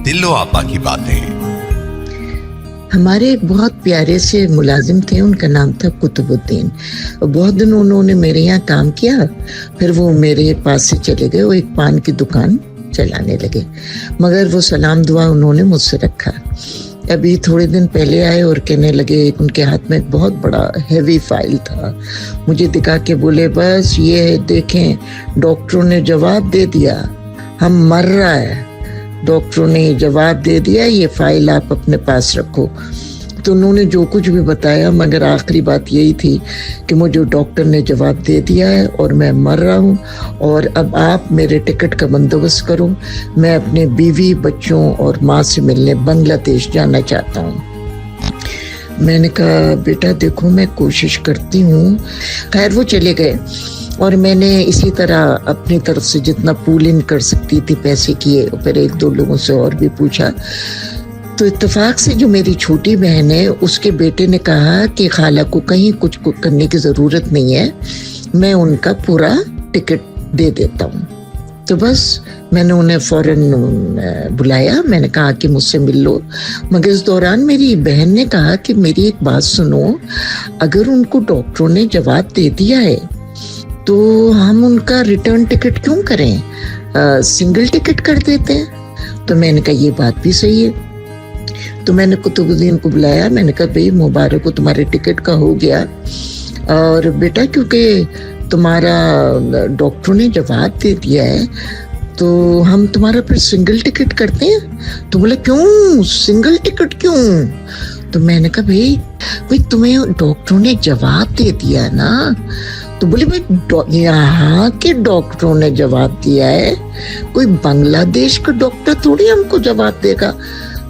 दिलो आपा की बातें। हमारे एक बहुत प्यारे से मुलाजिम थे, उनका नाम था कुतुबुद्दीन। बहुत दिन उन्होंने मेरे यहाँ काम किया, फिर वो मेरे पास से चले गए। वो एक पान की दुकान चलाने लगे, मगर वो सलाम दुआ उन्होंने मुझसे रखा। अभी थोड़े दिन पहले आए और कहने लगे, उनके हाथ में एक बहुत बड़ा हैवी फाइल था, मुझे दिखा के बोले, बस ये देखें, डॉक्टरों ने जवाब दे दिया, हम मर रहा है, डॉक्टरों ने जवाब दे दिया, ये फाइल आप अपने पास रखो। तो उन्होंने जो कुछ भी बताया, मगर आखिरी बात यही थी कि मुझे डॉक्टर ने जवाब दे दिया है और मैं मर रहा हूँ, और अब आप मेरे टिकट का बंदोबस्त करो, मैं अपने बीवी, बच्चों और माँ से मिलने बांग्लादेश जाना चाहता हूँ। मैंने कहा, बेटा देखो, मैं कोशिश करती हूँ। खैर वो चले गए और मैंने इसी तरह अपनी तरफ से जितना पूल इन कर सकती थी पैसे किए, फिर एक दो लोगों से और भी पूछा। तो इत्तेफाक से जो मेरी छोटी बहन है, उसके बेटे ने कहा कि खाला को कहीं कुछ करने की ज़रूरत नहीं है, मैं उनका पूरा टिकट दे देता हूँ। तो बस मैंने उन्हें फ़ौरन बुलाया, मैंने कहा कि मुझसे मिल लो। मगर इस दौरान मेरी बहन ने कहा कि मेरी एक बात सुनो, अगर उनको डॉक्टरों ने जवाब दे दिया है तो हम उनका रिटर्न टिकट क्यों करें, सिंगल टिकट कर देते हैं। तो मैंने कहा ये बात भी सही है। तो मैंने कुतुबुद्दीन को बुलाया, मैंने कहा, भाई मुबारक हो, तुम्हारे टिकट का हो गया, और बेटा क्योंकि तुम्हारा डॉक्टरों ने जवाब दे दिया है तो हम तुम्हारा फिर सिंगल टिकट करते हैं। तो बोले, क्यों सिंगल टिकट क्यों? तो मैंने कहा, भाई तुम्हें डॉक्टरों ने जवाब दे दिया ना। तो बोले, भाई यहाँ के डॉक्टरों ने जवाब दिया है, कोई बांग्लादेश का डॉक्टर थोड़ी हमको जवाब देगा।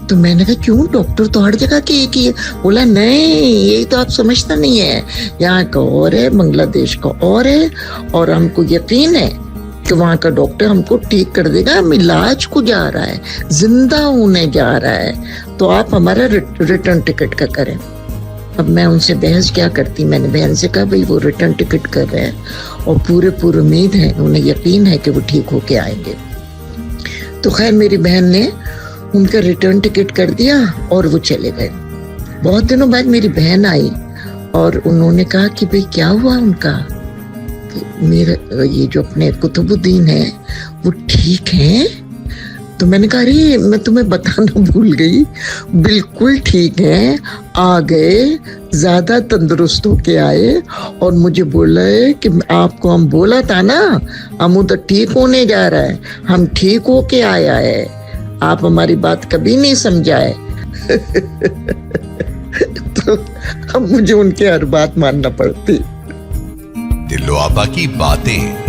तो मैंने कहा, क्यों, डॉक्टर तो हर जगह के एक ही है। बोला, नहीं, यही तो आप समझता नहीं है, यहाँ का और है, बांग्लादेश का और है, और हमको यकीन है कि वहाँ का डॉक्टर हमको ठीक कर देगा, हम इलाज को जा रहा है, जिंदा होने जा रहा है, तो आप हमारा रिटर्न टिकट का करें। अब मैं उनसे बहस क्या करती, मैंने बहन से कहा, भाई वो रिटर्न टिकट कर रहे हैं और पूरे उम्मीद है, उन्हें यकीन है कि वो ठीक होके आएंगे। तो खैर मेरी बहन ने उनका रिटर्न टिकट कर दिया और वो चले गए। बहुत दिनों बाद मेरी बहन आई और उन्होंने कहा कि भाई क्या हुआ उनका, मेरा ये जो अपने कुतुबुद्दीन है वो ठीक है। तो मैंने कहा, अरे मैं तुम्हें बताना भूल गई, बिल्कुल ठीक है, आ गए, ज्यादा तंदुरुस्त होके आए, और मुझे बोला है कि आपको हम बोला था ना, हम उधर ठीक होने जा रहा है, हम ठीक होके आया है, आप हमारी बात कभी नहीं समझाए। तो अब मुझे उनके हर बात मानना पड़ती। दिलो आपा की बातें।